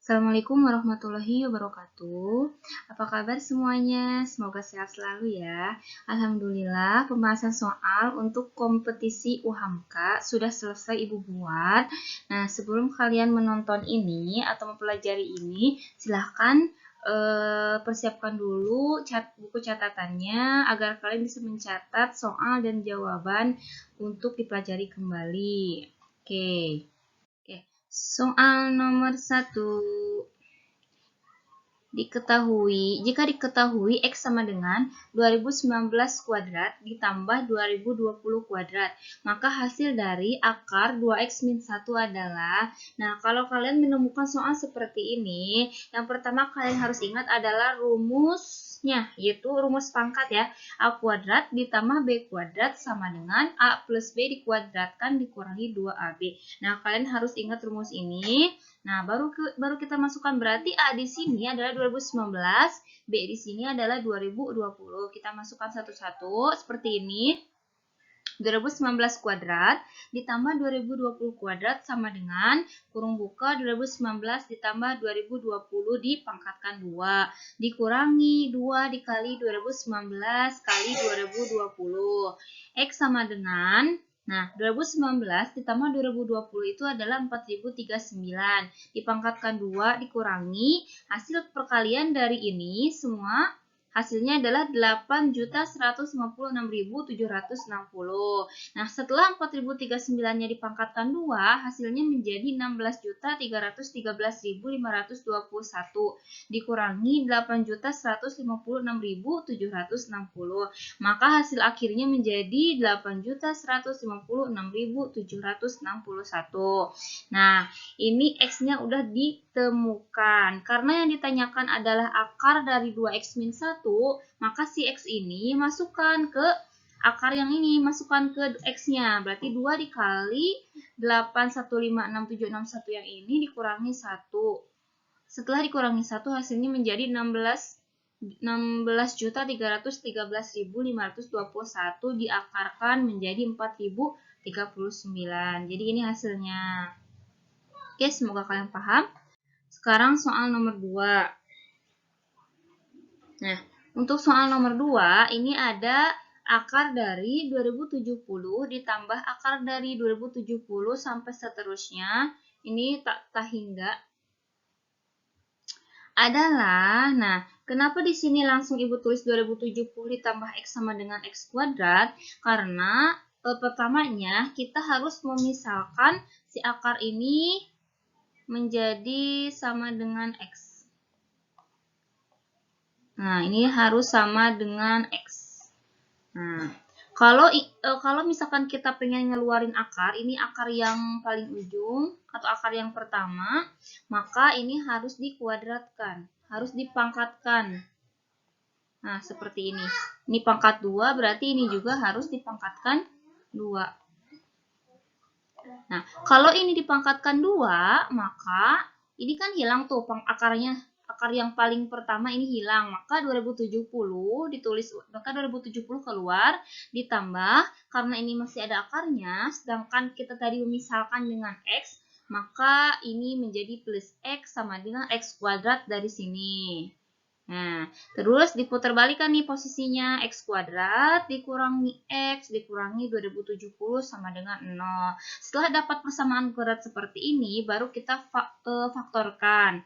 Assalamualaikum warahmatullahi wabarakatuh. Apa kabar semuanya? Semoga sehat selalu ya. Alhamdulillah, pembahasan soal untuk kompetisi UHAMKA sudah selesai Ibu buat. Nah, sebelum kalian menonton ini atau mempelajari ini, silahkan persiapkan dulu buku catatannya agar kalian bisa mencatat soal dan jawaban untuk dipelajari kembali. Oke. Soal nomor 1. Jika diketahui X sama dengan 2019 kuadrat ditambah 2020 kuadrat, maka hasil dari akar 2X min 1 adalah, nah kalau kalian menemukan soal seperti ini, yang pertama kalian harus ingat adalah rumusnya, yaitu rumus pangkat ya, A kuadrat ditambah B kuadrat sama dengan A plus B dikuadratkan dikurangi 2AB. Nah, kalian harus ingat rumus ini. Nah, baru kita masukkan, berarti A di sini adalah 2019, B di sini adalah 2020. Kita masukkan satu-satu seperti ini. 2019 kuadrat ditambah 2020 kuadrat sama dengan kurung buka 2019 ditambah 2020 dipangkatkan 2 dikurangi 2 dikali 2019 kali 2020. X sama dengan, nah 2019 ditambah 2020 itu adalah 4039 dipangkatkan 2 dikurangi hasil perkalian dari ini semua. Hasilnya adalah 8.156.760. Nah, setelah 4.039-nya dipangkatkan 2, hasilnya menjadi 16.313.521 dikurangi 8.156.760. Maka hasil akhirnya menjadi 8.156.761. Nah, ini X-nya udah ditemukan. Karena yang ditanyakan adalah akar dari 2X min 1, maka si X ini masukkan ke akar yang ini, masukkan ke X-nya. Berarti 2 dikali 8156761 yang ini dikurangi 1. Setelah dikurangi 1, hasilnya menjadi 16.313.521 diakarkan menjadi 4.039. Jadi ini hasilnya. Oke, semoga kalian paham. Sekarang soal nomor 2. Nah, untuk soal nomor 2, ini ada akar dari 2070 ditambah akar dari 2070 sampai seterusnya. Ini tak hingga adalah, nah, kenapa di sini langsung Ibu tulis 2070 ditambah X sama dengan X kuadrat? Karena pertamanya kita harus memisalkan si akar ini menjadi sama dengan X. Nah, ini harus sama dengan X. Nah, kalau misalkan kita pengen ngeluarin akar, ini akar yang paling ujung atau akar yang pertama, maka ini harus dikuadratkan, harus dipangkatkan. Nah, seperti ini. Ini pangkat 2, berarti ini juga harus dipangkatkan 2. Nah, kalau ini dipangkatkan 2, maka ini kan hilang tuh akarnya. Akar yang paling pertama ini hilang, maka 2070 ditulis, maka 2070 keluar, ditambah karena ini masih ada akarnya, sedangkan kita tadi memisalkan dengan X, maka ini menjadi plus X sama dengan X kuadrat dari sini. Nah, terus diputar balikan nih posisinya, X kuadrat dikurangi X dikurangi 2070 sama dengan 0. Setelah dapat persamaan kuadrat seperti ini, baru kita faktorkan.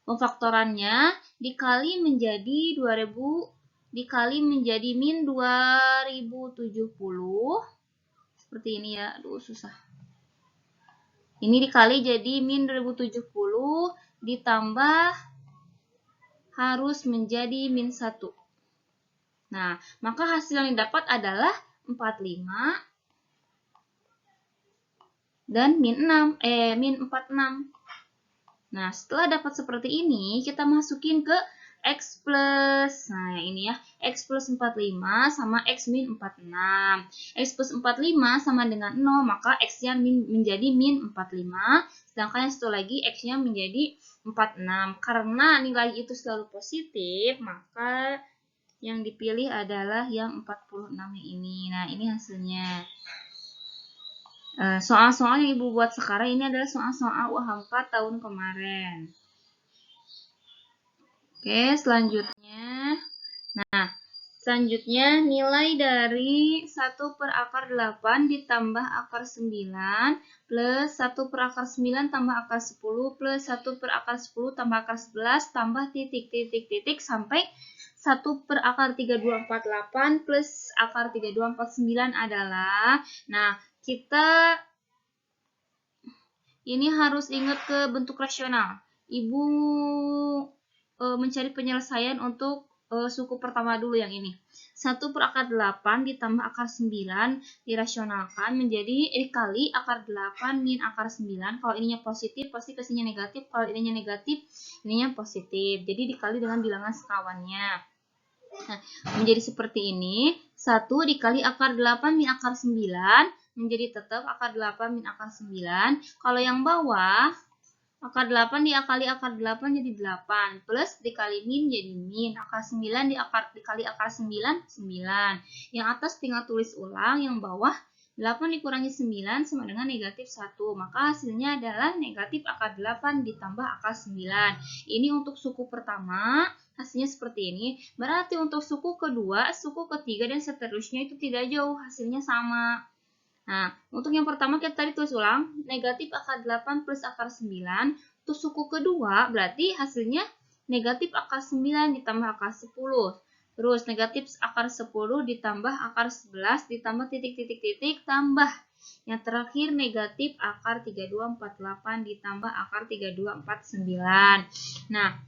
Pemfaktorannya dikali menjadi 2000 dikali menjadi min 2070. Seperti ini ya. Aduh, susah. Ini dikali jadi min 2070 ditambah harus menjadi min 1. Nah, maka hasil yang didapat adalah 45 dan min 46. Nah, setelah dapat seperti ini, kita masukin ke X plus, nah ini ya, X plus 45 sama X min 46. X plus 45 sama dengan 0, maka X-nya menjadi min 45, sedangkan yang satu lagi X-nya menjadi 46. Karena nilai itu selalu positif, maka yang dipilih adalah yang 46 ini. Nah, ini hasilnya. Soal-soal yang Ibu buat sekarang ini adalah soal-soal UHAMKA tahun kemarin. Oke, selanjutnya. Nah, selanjutnya nilai dari 1 per akar 8 ditambah akar 9 plus 1 per akar 9 tambah akar 10 plus 1 per akar 10 tambah akar 11 tambah titik sampai 1 per akar 3248 plus akar 3249 adalah, nah kita ini harus ingat ke bentuk rasional. Ibu mencari penyelesaian untuk suku pertama dulu yang ini. 1 per akar 8 ditambah akar 9 dirasionalkan menjadi kali akar 8 min akar 9. Kalau ininya positif pasti kesininya negatif. Kalau ininya negatif ininya positif. Jadi dikali dengan bilangan sekawannya. Nah, menjadi seperti ini. 1 dikali akar 8 min akar 9 menjadi tetap akar 8 min akar 9. Kalau yang bawah akar 8 diakali akar 8 jadi 8. Plus dikali min jadi min. Akar 9 dikali akar 9, 9. Yang atas tinggal tulis ulang. Yang bawah 8 dikurangi 9 sama dengan negatif 1. Maka hasilnya adalah negatif akar 8 ditambah akar 9. Ini untuk suku pertama. Hasilnya seperti ini. Berarti untuk suku kedua, suku ketiga, dan seterusnya itu tidak jauh. Hasilnya sama. Nah, untuk yang pertama kita tadi tulis ulang, negatif akar 8 plus akar 9. Untuk suku kedua, berarti hasilnya negatif akar 9 ditambah akar 10. Terus negatif akar 10 ditambah akar 11 ditambah titik tambah. Yang terakhir negatif akar 3248 ditambah akar 3249. Nah,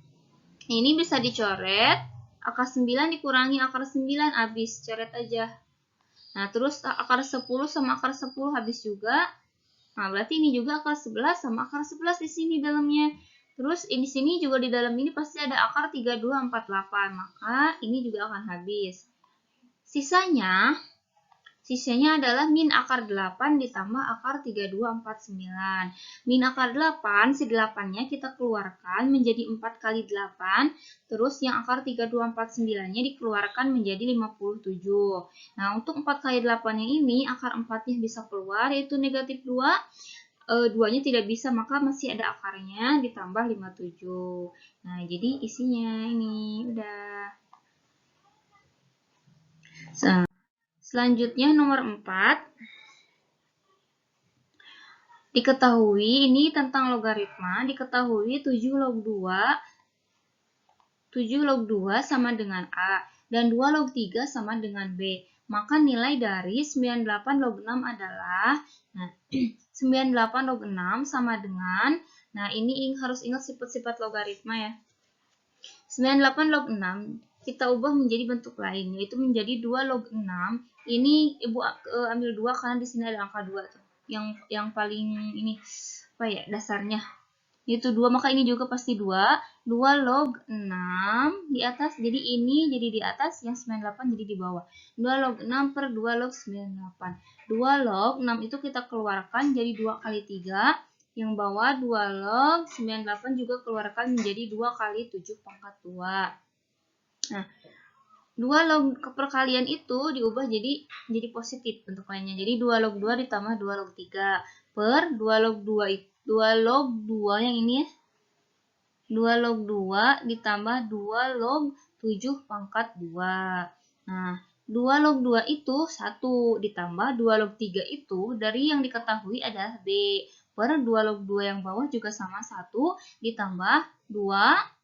ini bisa dicoret. Akar 9 dikurangi akar 9 habis, coret aja. Nah, terus akar 10 sama akar 10 habis juga. Nah, berarti ini juga akar 11 sama akar 11 di sini dalamnya. Terus di sini juga di dalam ini pasti ada akar 3248. Maka ini juga akan habis. Sisanya adalah min akar 8 ditambah akar 3249. Min akar 8, si 8-nya kita keluarkan menjadi 4 kali 8. Terus yang akar 3249-nya dikeluarkan menjadi 57. Nah, untuk 4 kali 8-nya ini, akar 4-nya bisa keluar, yaitu negatif 2. 2-nya tidak bisa, maka masih ada akarnya ditambah 57. Nah, jadi isinya ini udah. Selanjutnya nomor 4. Diketahui ini tentang logaritma, diketahui 7 log 2 sama dengan A dan 2 log 3 sama dengan B. Maka nilai dari 98 log 6 adalah 98 log 6 sama dengan, nah ini harus ingat sifat-sifat logaritma ya. 98 log 6 kita ubah menjadi bentuk lain, yaitu menjadi 2 log 6. Ini Ibu ambil 2 karena di sini ada angka 2 tuh. Yang paling ini apa ya, dasarnya. Itu 2, maka ini juga pasti 2. 2 log 6 di atas, jadi ini jadi di atas, yang 98 jadi di bawah. 2 log 6 per 2 log 98. 2 log 6 itu kita keluarkan jadi 2 kali 3. Yang bawah 2 log 98 juga keluarkan menjadi 2 kali 7 pangkat 2. Nah, 2 log perkalian itu diubah jadi positif bentuk lainnya. Jadi 2 log 2 ditambah 2 log 3 per 2 log 2 log 2 yang ini ya. 2 log 2 ditambah 2 log 7 pangkat 2. Nah, 2 log 2 itu 1 ditambah 2 log 3 itu dari yang diketahui adalah B. Per 2 log 2 yang bawah juga sama 1 ditambah 2.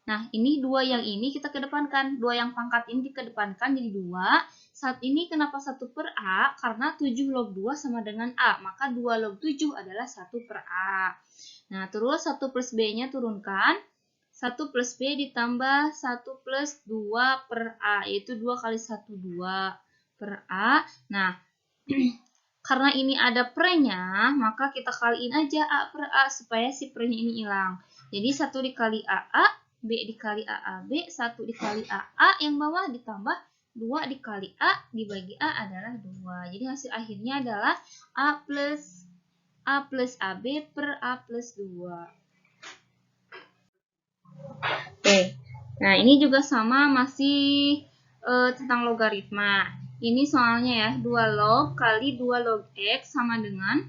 Nah, ini 2 yang ini kita kedepankan. 2 yang pangkat ini dikedepankan jadi 2. Saat ini kenapa 1 per A? Karena 7 log 2 sama dengan A. Maka 2 log 7 adalah 1 per A. Nah, terus 1 plus B-nya turunkan. 1 plus B ditambah 1 plus 2 per A. Yaitu 2 kali 1, 2 per A. Nah, karena ini ada per-nya, maka kita kaliin aja A per A supaya si per-nya ini hilang. Jadi 1 dikali AA. B dikali AB, 1 dikali AA yang bawah ditambah 2 dikali A dibagi A adalah 2. Jadi hasil akhirnya adalah A plus AB per A plus 2. Oke, nah ini juga sama, masih tentang logaritma. Ini soalnya ya, 2 log kali 2 log X sama dengan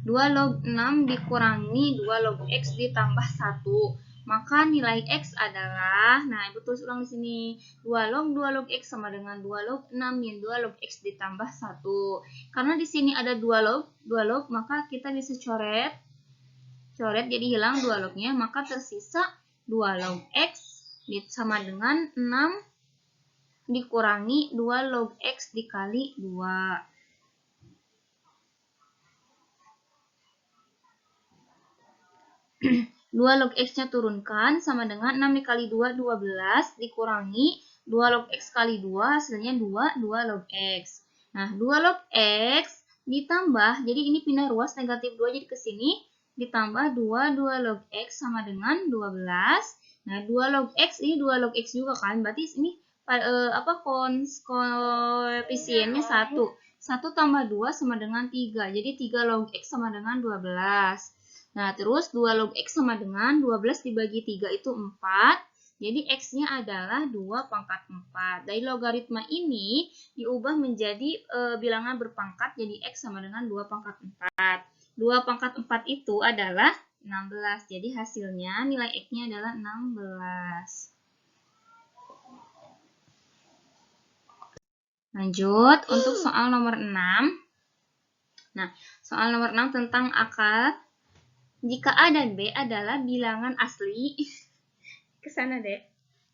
2 log 6 dikurangi 2 log X ditambah 1. maka nilai X adalah, nah Ibu tulis ulang di sini, 2 log X sama dengan 2 log 6 min 2 log X ditambah 1. Karena di sini ada 2 log, maka kita bisa coret jadi hilang 2 lognya, maka tersisa 2 log X sama dengan 6 dikurangi 2 log X dikali 2. 2 log X-nya turunkan sama dengan 6 dikali 2, 12, dikurangi 2 log X kali 2, hasilnya 2 log X. Nah, 2 log X ditambah, jadi ini pindah ruas negatif 2 jadi ke sini, ditambah 2 log X sama dengan 12. Nah, 2 log X ini 2 log X juga kan, berarti ini koefisiennya 1. 1 tambah 2 sama dengan 3. Jadi 3 log X sama dengan 12. Nah, terus 2 log X sama dengan 12 dibagi 3 itu 4. Jadi X-nya adalah 2 pangkat 4. Dari logaritma ini diubah menjadi bilangan berpangkat, jadi X sama dengan 2 pangkat 4. 2 pangkat 4 itu adalah 16. Jadi hasilnya nilai X-nya adalah 16. Lanjut untuk soal nomor 6. Nah, soal nomor 6 tentang akar. Jika A dan B adalah bilangan asli, kesana deh.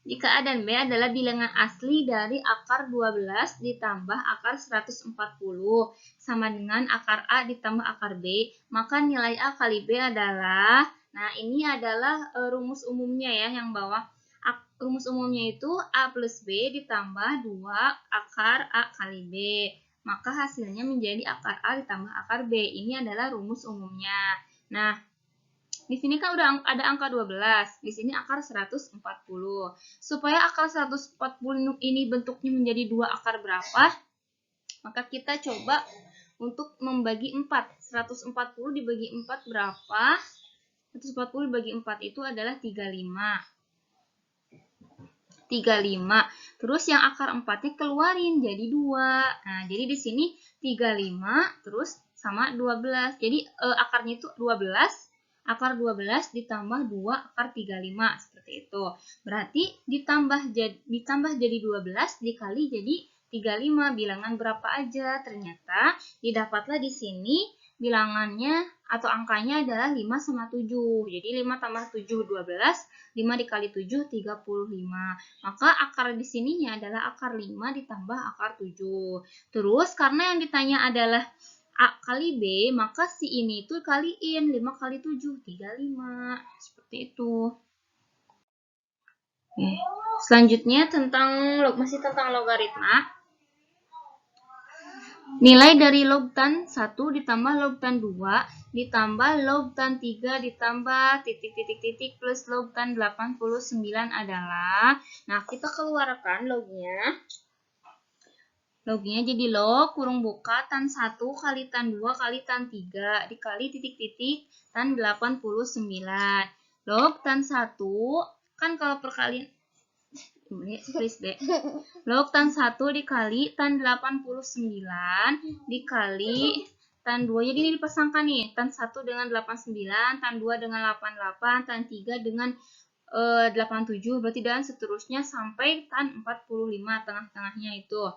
Jika A dan B adalah bilangan asli dari akar 12 ditambah akar 140 sama dengan akar A ditambah akar B, maka nilai A kali B adalah, nah ini adalah rumus umumnya ya yang bawah. Rumus umumnya itu A plus B ditambah 2 akar A kali B. Maka hasilnya menjadi akar A ditambah akar B. Ini adalah rumus umumnya. Nah, di sini kan udah ada angka 12, di sini akar 140. Supaya akar 140 ini bentuknya menjadi 2 akar berapa? Maka kita coba untuk membagi 4. 140 dibagi 4 berapa? 140 dibagi 4 itu adalah 35. Terus yang akar 4-nya keluarin jadi 2. Nah, jadi di sini 35 terus sama 12. Jadi akarnya itu 12. Akar 12 ditambah 2 akar 35 seperti itu. Berarti ditambah jadi 12 dikali jadi 35. Bilangan berapa aja? Ternyata didapatlah di sini bilangannya atau angkanya adalah 5 sama 7. Jadi 5 tambah 7 12, 5 dikali 7 35. Maka akar di sininya adalah akar 5 ditambah akar 7. Terus karena yang ditanya adalah A kali B, maka si ini itu kaliin 5 kali 7 35. Seperti itu. Oke. Selanjutnya masih tentang logaritma. Nilai dari log tan 1 ditambah log tan 2 ditambah log tan 3 ditambah titik plus log tan 89 adalah, nah kita keluarkan lognya. Lognya jadi log kurung buka tan 1 kali tan 2 kali tan 3 dikali titik tan 89. Log tan 1 kan kalau perkalian log tan 1 dikali tan 89 dikali tan 2. Jadi ini dipasangkan nih, tan 1 dengan 89, tan 2 dengan 88, tan 3 dengan 87, berarti dan seterusnya sampai tan 45 tengah-tengahnya itu.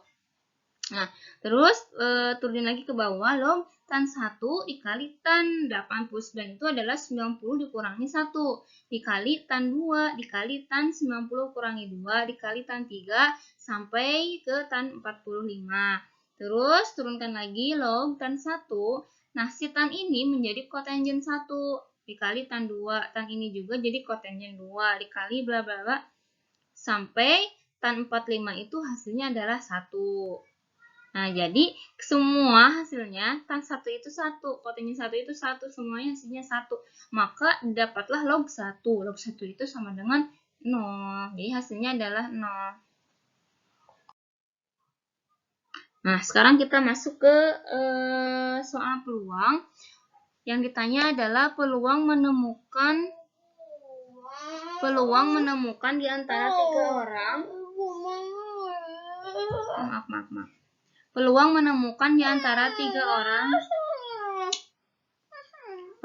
Nah, terus turunin lagi ke bawah, log tan 1 dikali tan 89 itu adalah 90 dikurangi 1 dikali tan 2 dikali tan 90 kurangi 2 dikali tan 3 sampai ke tan 45. Terus turunkan lagi log tan 1. Nah, si tan ini menjadi kotanjen 1 dikali tan 2. Tan ini juga jadi kotanjen 2 dikali bla bla bla sampai tan 45 itu hasilnya adalah 1. Nah, jadi semua hasilnya tan 1 itu 1, kotanjen 1 itu 1, semuanya hasilnya 1. Maka dapatlah log 1. Log 1 itu sama dengan 0. Jadi hasilnya adalah 0. Nah, sekarang kita masuk ke soal peluang. Yang ditanya adalah peluang menemukan di antara 3 orang. Maaf. Peluang menemukan di antara 3 orang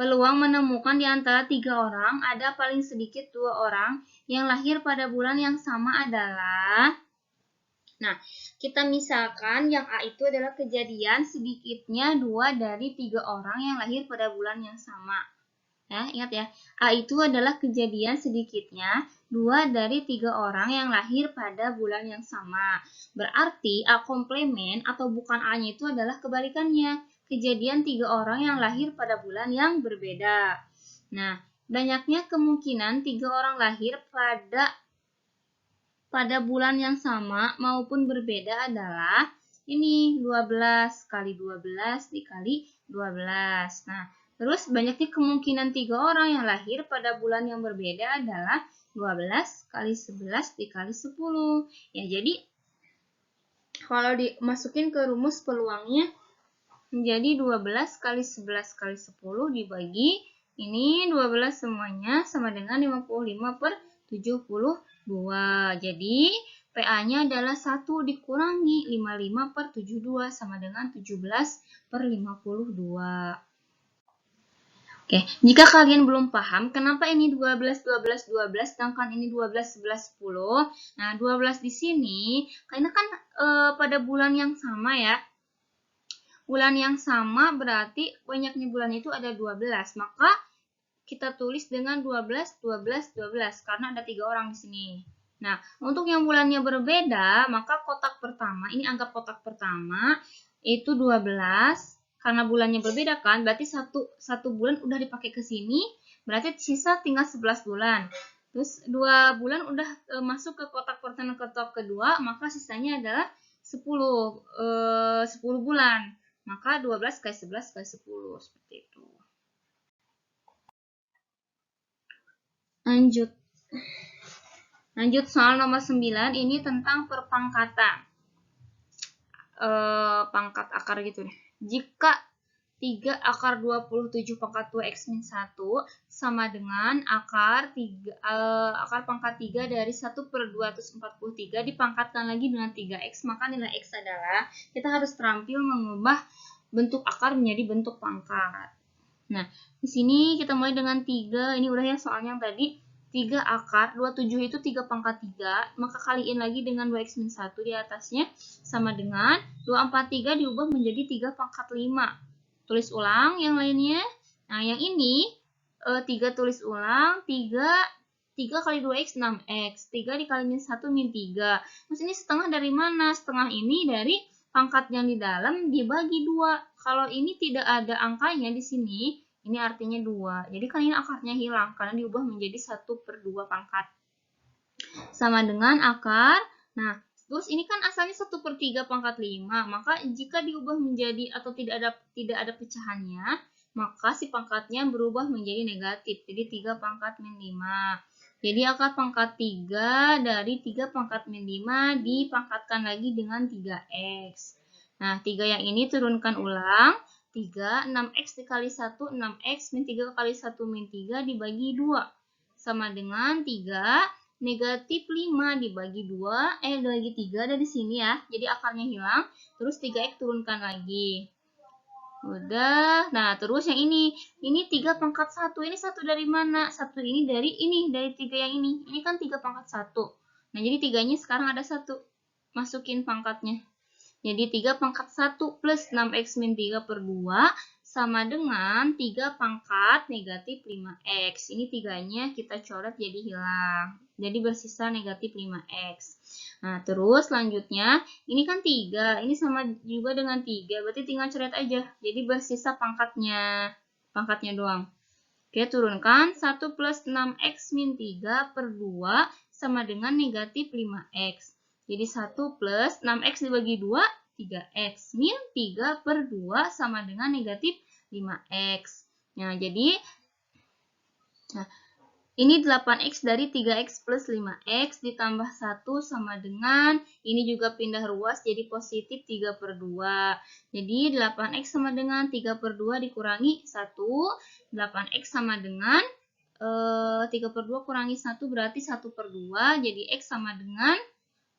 Peluang menemukan di antara 3 orang ada paling sedikit 2 orang yang lahir pada bulan yang sama adalah. Nah, kita misalkan yang A itu adalah kejadian sedikitnya 2 dari 3 orang yang lahir pada bulan yang sama. Ya, ingat ya, A itu adalah kejadian sedikitnya 2 dari 3 orang yang lahir pada bulan yang sama. Berarti A komplement atau bukan A-nya itu adalah kebalikannya. Kejadian 3 orang yang lahir pada bulan yang berbeda. Nah, banyaknya kemungkinan 3 orang lahir pada bulan yang sama maupun berbeda adalah ini 12 kali 12 dikali 12. Nah, terus banyaknya kemungkinan 3 orang yang lahir pada bulan yang berbeda adalah 12 kali 11 dikali 10. Ya, jadi kalau dimasukin ke rumus peluangnya menjadi 12 kali 11 kali 10 dibagi ini 12 semuanya sama dengan 55 per 72. Jadi PA-nya adalah 1 dikurangi 55 per 72 sama dengan 17 per 52. Oke, jika kalian belum paham kenapa ini 12, 12, 12, sedangkan ini 12, 11, 10. Nah, 12 di sini, karena kan pada bulan yang sama ya. Bulan yang sama berarti banyaknya bulan itu ada 12. Maka kita tulis dengan 12, 12, 12, karena ada 3 orang di sini. Nah, untuk yang bulannya berbeda, maka kotak pertama, ini anggap kotak pertama, itu 12. Karena bulannya berbeda kan, berarti satu bulan udah dipakai ke sini, berarti sisa tinggal 11 bulan. Terus 2 bulan udah masuk ke kotak pertama, kotak kedua, maka sisanya adalah 10 bulan. Maka 12 kali 11 kali 10, seperti itu. Lanjut soal nomor 9, ini tentang perpangkatan. Pangkat akar gitu deh. Jika 3 akar 27 pangkat 2 X min 1 sama dengan akar pangkat 3 dari 1 per 243 dipangkatkan lagi dengan 3X, maka nilai X adalah, kita harus terampil mengubah bentuk akar menjadi bentuk pangkat. Nah, di sini kita mulai dengan 3, ini udah ya soalnya yang tadi. 3 akar 27 itu 3 pangkat 3, maka kaliin lagi dengan 2X min 1 di atasnya sama dengan 243 diubah menjadi 3 pangkat 5. Tulis ulang yang lainnya. Nah, yang ini 3 tulis ulang, 3 kali 2X 6X, 3 dikali min 1 min 3. Terus ini setengah dari mana? Setengah ini dari pangkat yang di dalam dibagi 2. Kalau ini tidak ada angkanya di sini, ini artinya 2. Jadi kan ini akarnya hilang karena diubah menjadi 1 per 2 pangkat. Sama dengan akar. Nah, terus ini kan asalnya 1 per 3 pangkat 5. Maka jika diubah menjadi atau tidak ada pecahannya, maka si pangkatnya berubah menjadi negatif. Jadi 3 pangkat min 5. Jadi akar pangkat 3 dari 3 pangkat min 5 dipangkatkan lagi dengan 3X. Nah, 3 yang ini turunkan ulang. 3, 6X dikali 1, 6X min 3 kali 1 min 3 dibagi 2. Sama dengan 3, negatif 5 dibagi 2, dibagi 3 dari sini ya. Jadi akarnya hilang, terus 3X turunkan lagi. Udah, nah terus yang ini 3 pangkat 1, ini 1 dari mana? 1 ini dari 3 yang ini. Ini kan 3 pangkat 1. Nah, jadi 3-nya sekarang ada 1. Masukin pangkatnya. Jadi 3 pangkat 1 plus 6X min 3 per 2 sama dengan 3 pangkat negatif 5X. Ini 3-nya kita coret jadi hilang. Jadi bersisa negatif 5X. Nah, terus selanjutnya, ini kan 3. Ini sama juga dengan 3. Berarti tinggal coret aja. Jadi bersisa pangkatnya. Pangkatnya doang. Oke, turunkan 1 plus 6X min 3 per 2 sama dengan negatif 5X. Jadi 1 plus 6X dibagi 2, 3X. Min 3 per 2 sama dengan negatif 5X. Nah, jadi ini 8X dari 3X plus 5X ditambah 1 sama dengan, ini juga pindah ruas jadi positif 3 per 2. Jadi 8X sama dengan 3 per 2 dikurangi 1. 8X sama dengan 3 per 2 kurangi 1 berarti 1 per 2. Jadi X sama dengan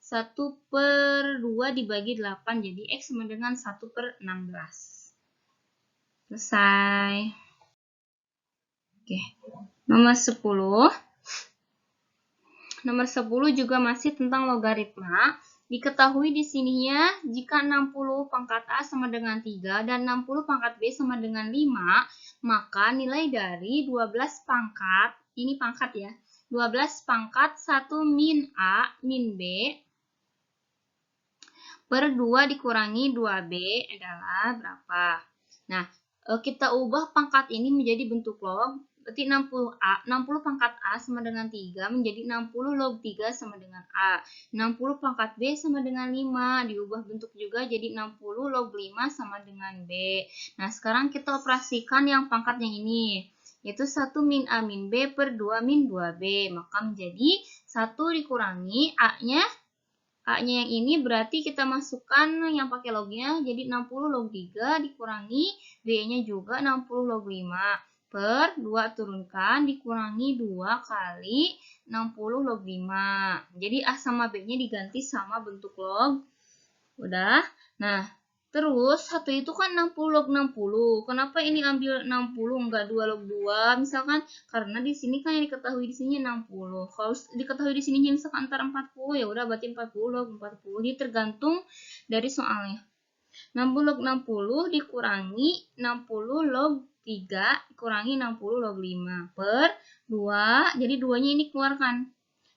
1 per 2 dibagi 8. Jadi X sama dengan 1 per 16. Selesai. Oke. Nomor 10. Nomor 10 juga masih tentang logaritma. Diketahui di sininya jika 60 pangkat A sama dengan 3 dan 60 pangkat B sama dengan 5, maka nilai dari 12 pangkat, ini pangkat ya, 12 pangkat 1 min A min B per 2 dikurangi 2B adalah berapa? Nah, kita ubah pangkat ini menjadi bentuk log. Berarti 60 pangkat A sama dengan 3 menjadi 60 log 3 sama dengan A. 60 pangkat B sama dengan 5. Diubah bentuk juga jadi 60 log 5 sama dengan B. Nah, sekarang kita operasikan yang pangkat yang ini. Yaitu 1 min A min B per 2 min 2B. Maka menjadi 1 dikurangi A-nya. A-nya yang ini berarti kita masukkan yang pakai lognya. Jadi 60 log 3 dikurangi B-nya juga 60 log 5. Per 2 turunkan dikurangi 2 kali 60 log 5. Jadi A sama B-nya diganti sama bentuk log. Udah. Nah, terus satu itu kan 60 log 60. Kenapa ini ambil 60 enggak 2 log 2? Misalkan karena di sini kan yang diketahui di sini 60. Kalau diketahui di sini misalkan antara 40 ya udah berarti 40 log 40. Jadi tergantung dari soalnya. 60 log 60 dikurangi 60 log 3 dikurangi 60 log 5 per 2. Jadi 2-nya ini keluarkan.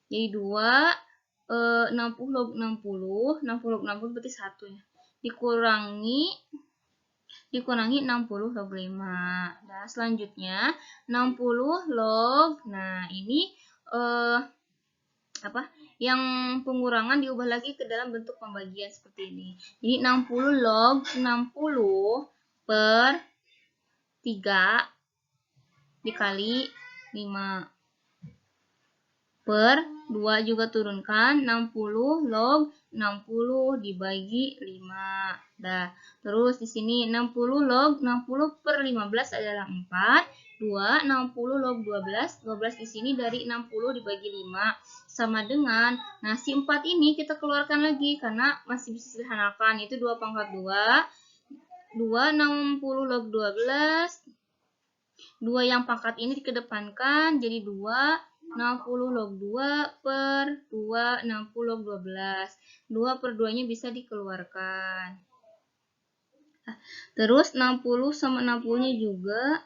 Jadi 2 60 log 60, 60 log 60 berarti 1 ya. Dikurangi 60 log 5. Nah, selanjutnya 60 log. Nah, ini yang pengurangan diubah lagi ke dalam bentuk pembagian seperti ini. Jadi 60 log 60 per 3 dikali 5 per 2 juga turunkan 60 log 60 dibagi 5. Dah. Terus di sini 60 log 60 per 15 adalah 4. 2 60 log 12. 12 di sini dari 60 dibagi 5 sama dengan, nah si 4 ini kita keluarkan lagi karena masih bisa sederhanakan, itu 2 pangkat 2. 2 60 log 12. 2 yang pangkat ini dikedepankan jadi 2 60 log 2 per 2 60 log 12. 2 per 2-nya bisa dikeluarkan. Terus 60 sama 60-nya juga.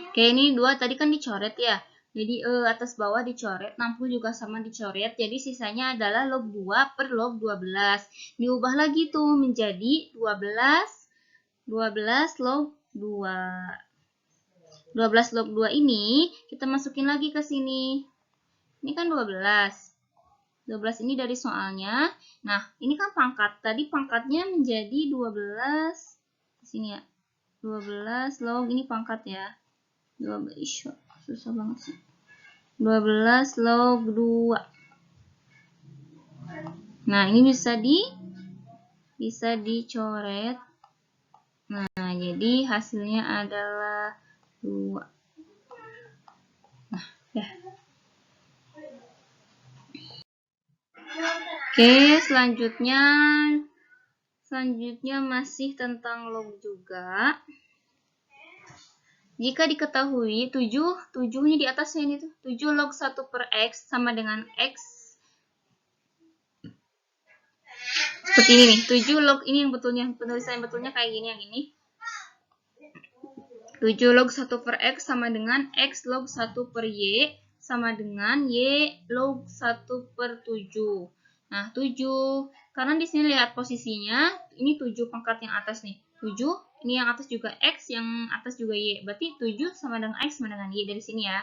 Oke, ini 2 tadi kan dicoret ya. Jadi atas bawah dicoret, 60 juga sama dicoret. Jadi sisanya adalah log 2 per log 12. Diubah lagi tuh menjadi 12 log 2. 12 log 2 ini kita masukin lagi ke sini. Ini kan 12. 12 ini dari soalnya. Nah, ini kan pangkat. Tadi pangkatnya menjadi 12. Di sini ya. 12 log ini pangkat ya. 12 susah banget sih. 12 log 2. Nah, ini bisa dicoret. Nah, jadi hasilnya adalah 2. Nah, ya. Oke, selanjutnya masih tentang log juga. Jika diketahui 7-nya di atasnya ini tuh, 7 log 1 per X sama dengan X. Seperti ini nih, 7 log ini yang betulnya, penulisan yang betulnya kayak gini yang ini. 7 log 1 per X sama dengan X log 1 per Y sama dengan Y log 1 per 7. Nah, 7. Karena di sini lihat posisinya, ini 7 pangkat yang atas nih. 7, ini yang atas juga X, yang atas juga Y. Berarti 7 sama dengan X sama dengan Y dari sini ya.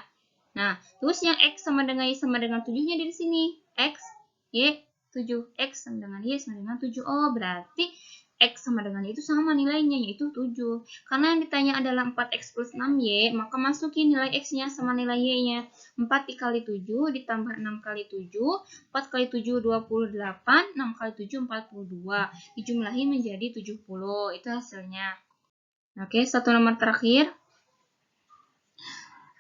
Nah, terus yang X sama dengan Y sama dengan 7-nya dari sini. X, Y, 7. X sama dengan Y sama dengan 7. Oh, berarti X sama dengan itu sama nilainya, yaitu 7. Karena yang ditanya adalah 4X plus 6Y, maka masukin nilai X-nya sama nilai Y-nya. 4 dikali 7 ditambah 6 kali 7. 4 kali 7, 28. 6 kali 7, 42. Dijumlahin menjadi 70. Itu hasilnya. Oke, satu nomor terakhir.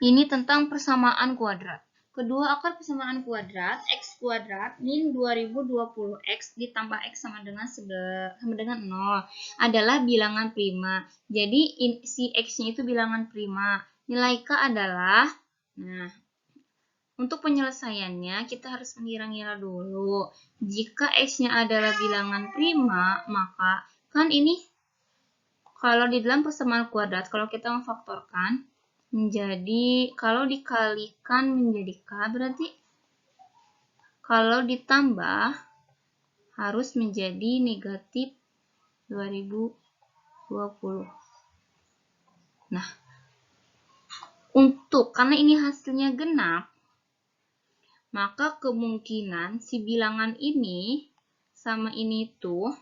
Ini tentang persamaan kuadrat. kedua akar persamaan kuadrat x kuadrat min 2020x ditambah x sama dengan 0 adalah bilangan prima. Jadi si x-nya itu bilangan prima. Nilai k adalah, nah, untuk penyelesaiannya kita harus mengira-ngira dulu. Jika x-nya adalah bilangan prima, maka kan ini kalau di dalam persamaan kuadrat, kalau kita memfaktorkan menjadi, kalau dikalikan menjadi k, berarti kalau ditambah harus menjadi negatif 2020. Nah, karena ini hasilnya genap, maka kemungkinan si bilangan ini sama ini tuh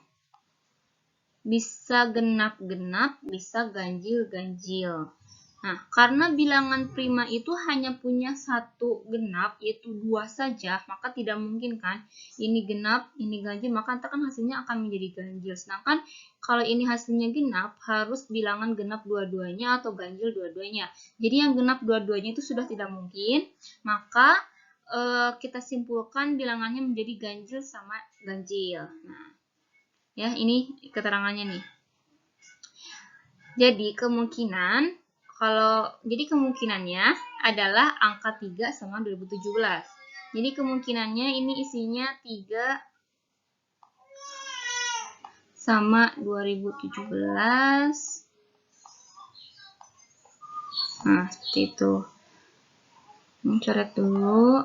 bisa genap-genap, bisa ganjil-ganjil. Nah, karena bilangan prima itu hanya punya satu genap, yaitu 2 saja, maka tidak mungkin kan ini genap, ini ganjil, maka kan hasilnya akan menjadi ganjil. Sedangkan kalau ini hasilnya genap, harus bilangan genap dua-duanya atau ganjil dua-duanya. Jadi yang genap dua-duanya itu sudah tidak mungkin, maka kita simpulkan bilangannya menjadi ganjil sama ganjil. Nah, ya ini keterangannya nih. Jadi kemungkinannya adalah angka 3 sama 2017. Jadi kemungkinannya ini isinya 3 sama 2017. Nah, seperti itu. Ini coret dulu.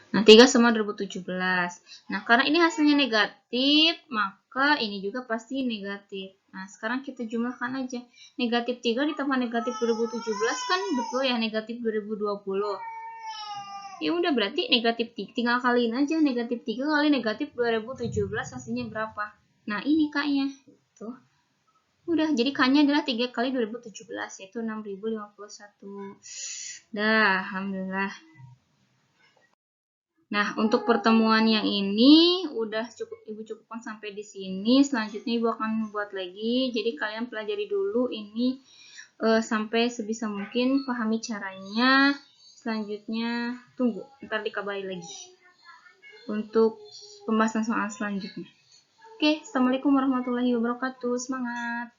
Nah, 3 sama 2017. Nah, karena ini hasilnya negatif, maka ini juga pasti negatif. Nah, sekarang kita jumlahkan aja. Negatif 3 ditambah negatif 2017 kan betul ya, negatif 2020. Ya udah, berarti negatif 3. Tinggal kaliin aja, negatif 3 kali negatif 2017 hasilnya berapa. Nah, ini K-nya. Tuh. Udah, jadi K-nya adalah 3 kali 2017, yaitu 6051. Dah, alhamdulillah. Nah, untuk pertemuan yang ini udah Ibu cukupkan sampai di sini. Selanjutnya Ibu akan buat lagi. Jadi kalian pelajari dulu ini sampai sebisa mungkin, pahami caranya. Selanjutnya tunggu, ntar dikabari lagi untuk pembahasan soal selanjutnya. Oke, assalamualaikum warahmatullahi wabarakatuh. Semangat!